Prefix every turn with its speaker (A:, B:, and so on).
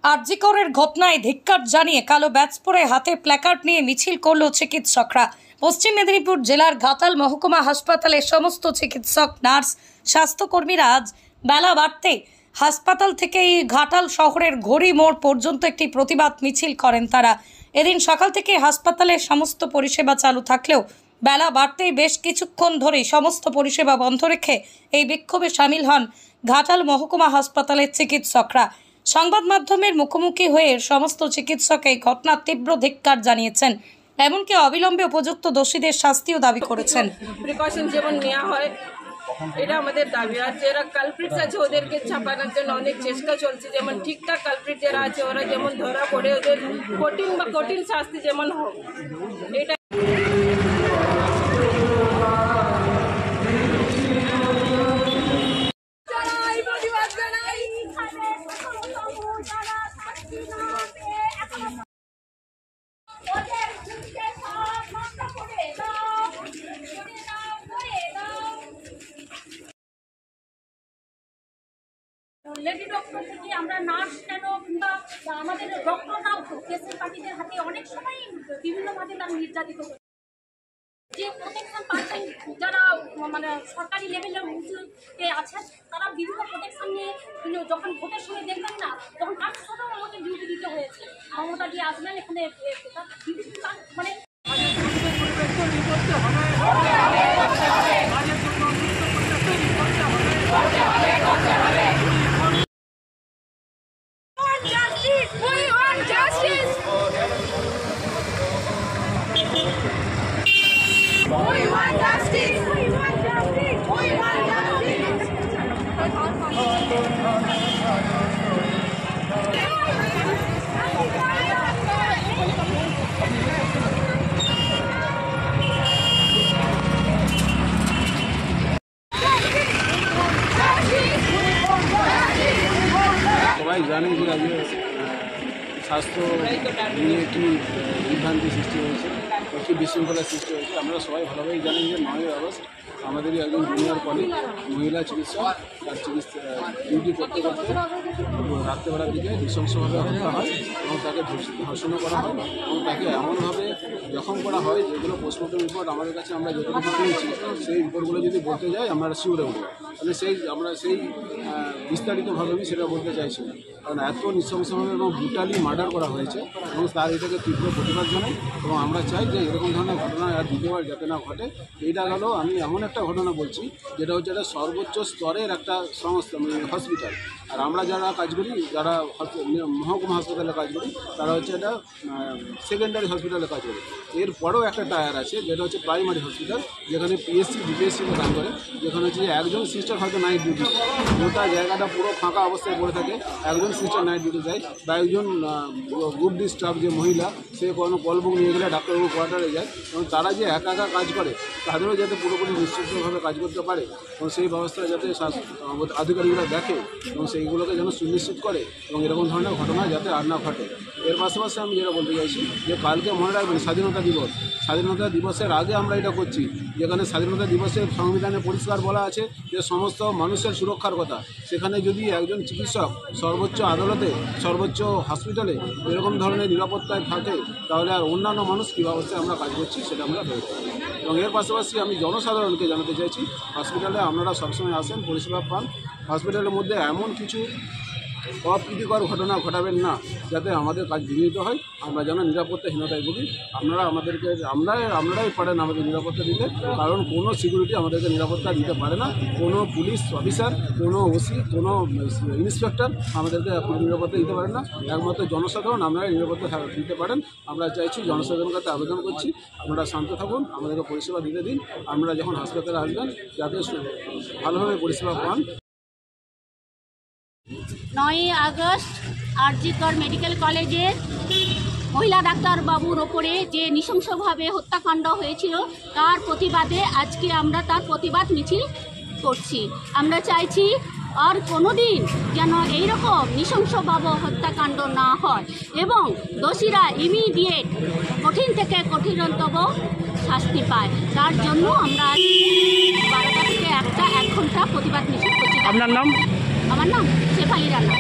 A: আরজিকরের ঘটনায় ধিক্কার জানিয়ে কালো ব্যাচ পরে হাতে প্ল্যাকার্ড নিয়ে মিছিল করল চিকিৎসকরা। পশ্চিম মেদিনীপুর জেলার ঘাটাল মহকুমা হাসপাতালের সমস্ত চিকিৎসক, নার্স, স্বাস্থ্যকর্মীরা আজ বেলা বাড়তে হাসপাতাল থেকে ঘাটাল শহরের ঘড়ি মোড় পর্যন্ত একটি প্রতিবাদ মিছিল করেন তারা। এদিন সকাল থেকে হাসপাতালের সমস্ত পরিষেবা চালু থাকলেও বেলা বাড়তেই বেশ কিছুক্ষণ ধরেই সমস্ত পরিষেবা বন্ধ রেখে এই বিক্ষোভে সামিল হন ঘাটাল মহকুমা হাসপাতালের চিকিৎসকরা। সংবাদ মাধ্যমের মুখোমুখি হয়ে সমস্ত চিকিৎসক এই ঘটনার তীব্র ধিক্কার জানিয়েছেন, এমনকি অবিলম্বে উপযুক্ত দোষীদের শাস্তিও দাবি করেছেন।
B: প্রিকশন যেমন নেওয়া হয় এটা আমাদের দাবি। আর যারা কালপ্রিটস আছে ওদেরকে ছাপানোর জন্য অনেক চেষ্টা চলছে, যেমন ঠিকঠাক কালপ্রিট যারা আছে ওরা যেমন ধরা পড়ে ওদের কঠিন শাস্তি যেমন হোক, এটা
C: লেডি ডক্টর থেকে আমরা নার্স কেন কিংবা আমাদের ডক্টররাও কেসের পার্টিদের হাতে অনেক সময় বিভিন্নভাবে তারা নির্যাতিত হচ্ছে। যে প্রোটেকশন পাচ্ছেন যারা মানে সরকারি লেভেলের উঁচুতে আছেন তারা বিভিন্ন প্রোটেকশন নিয়ে যখন ভোটের সময় দেখবেন না তখন কাজ সাথেও আমাকে ডিউটি দিতে হয়েছে। মমতা দিয়ে আসবেন এখানে মানে
D: সবাই জানে যে আজকে স্বাস্থ্য নিয়ে একটি বিভ্রান্তি সৃষ্টি হয়েছে, একটি বিশৃঙ্খলার সৃষ্টি হয়েছে। আমরা সবাই ভালোভাবেই জানেন যে 9ই আগস্ট আমাদেরই একজন জুনিয়র কলিগ মহিলা চিকিৎসক তার ডিউটি করতে করতে রাত্রেবেলার দিকে নৃশংসভাবে হত্যা হয় এবং তাকে ধর্ষণ করা হয় এবং তাকে এমনভাবে জখম করা হয় যেগুলো পোস্টমর্টম রিপোর্ট আমাদের কাছে আমরা যতটুকু পেয়েছি সেই রিপোর্টগুলো যদি বলতে যাই আমরা শিউরে উঠব। মানে আমরা সেই বিস্তারিতভাবে আমি সেটা বলতে চাইছি না, কারণ এত নৃশংসভাবে এবং ব্রুটালি মার্ডার করা হয়েছে এবং তার এটাকে তীব্র প্রতিবাদ জানাই এবং আমরা চাই যে এরকম ধরনের ঘটনা আর দ্বিতীয়বার যাতে না ঘটে। এইটা হলো আমি এমন একটা ঘটনা বলছি যেটা হচ্ছে একটা সর্বোচ্চ স্তরের একটা সংস্থা, মানে হসপিটাল। আর আমরা যারা কাজ করি, যারা মহকুমা হাসপাতালে কাজ করি, তারা হচ্ছে একটা সেকেন্ডারি হসপিটালে কাজ করে। এরপরেও একটা টায়ার আছে যেটা হচ্ছে প্রাইমারি হসপিটাল, যেখানে পিএসসি বিপিএসসিতে কাজ করে, যেখানে হচ্ছে একজন সিস্টার হয়তো নাইট ডিউটি, গোটা জায়গাটা পুরো ফাঁকা অবস্থায় পড়ে থাকে, একজন সিস্টার নাইট ডিউটি যায় বা একজন গ্রুপ ডি স্টাফ যে মহিলা সে কোনো কলবুক নিয়ে গেলে ডাক্তারবাবু কোয়ার্টারে যায় এবং তারা যে একা একা কাজ করে তাদেরও যাতে পুরোপুরি নিশ্চিতভাবে কাজ করতে পারে এবং সেই ব্যবস্থা যাতে আধিকারিকরা দেখে এবং সেইগুলোকে যেন সুনিশ্চিত করে এবং এরকম ধরনের ঘটনা যাতে আর না ঘটে। এর পাশাপাশি আমি যেটা বলতে চাইছি যে কালকে মনে রাখবেন স্বাধীনতা দিবস। স্বাধীনতা দিবসের আগে আমরা এটা করছি, যেখানে স্বাধীনতা দিবসের সংবিধানে পরিষ্কার বলা আছে যে সমস্ত মানুষের সুরক্ষার কথা। সেখানে যদি একজন চিকিৎসক সর্বোচ্চ আদালতে, সর্বোচ্চ হসপিটালে এরকম ধরনের নিরাপত্তায় থাকে, তাহলে আর অন্যান্য মানুষ কী অবস্থায় আমরা কাজ করছি সেটা আমরা ভেবে থাকি। এবং এর পাশাপাশি আমি জনসাধারণকে জানাতে চাইছি, হসপিটালে আপনারা সবসময় আসেন, পরিষেবা পান। হসপিটালের মধ্যে এমন কিছু অপ্রীতিকর ঘটনা ঘটাবেন না যাতে আমাদের কাজ বিঘ্নিত হয়, আমরা যেন নিরাপত্তাহীনতায় ভুগি। আপনারাই পারেন আমাদের নিরাপত্তা দিতে, কারণ কোনো সিকিউরিটি আমাদেরকে নিরাপত্তা দিতে পারে না। কোনো পুলিশ অফিসার, কোনো ওসি, কোনো ইন্সপেক্টর আমাদেরকে নিরাপত্তা দিতে পারেন না। একমাত্র জনসাধারণ আপনারা নিরাপত্তা দিতে পারেন। আমরা চাইছি, জনসাধারণের কাছে আবেদন করছি, আপনারা শান্ত থাকুন, আমাদেরকে পরিষেবা দিতে দিন। আমরা যখন হাসপাতালে আসবেন যাতে ভালোভাবে পরিষেবা পান।
C: 9ই আগস্ট আরজিকর মেডিকেল কলেজের মহিলা ডাক্তারবাবুর ওপরে যে নৃশংসভাবে হত্যাকাণ্ড হয়েছিল তার প্রতিবাদে আজকে আমরা তার প্রতিবাদ মিছিল করছি। আমরা চাইছি আর কোনো দিন যেন এইরকম নৃশংসভাবে হত্যাকাণ্ড না হয় এবং দোষীরা ইমিডিয়েট কঠিন থেকে কঠিনতম শাস্তি পায়। তার জন্য আমরা 12টা থেকে 1 ঘন্টা প্রতিবাদ মিছিল করছি।
E: আপনার নাম?
C: আমার নাম শেফালি রানা।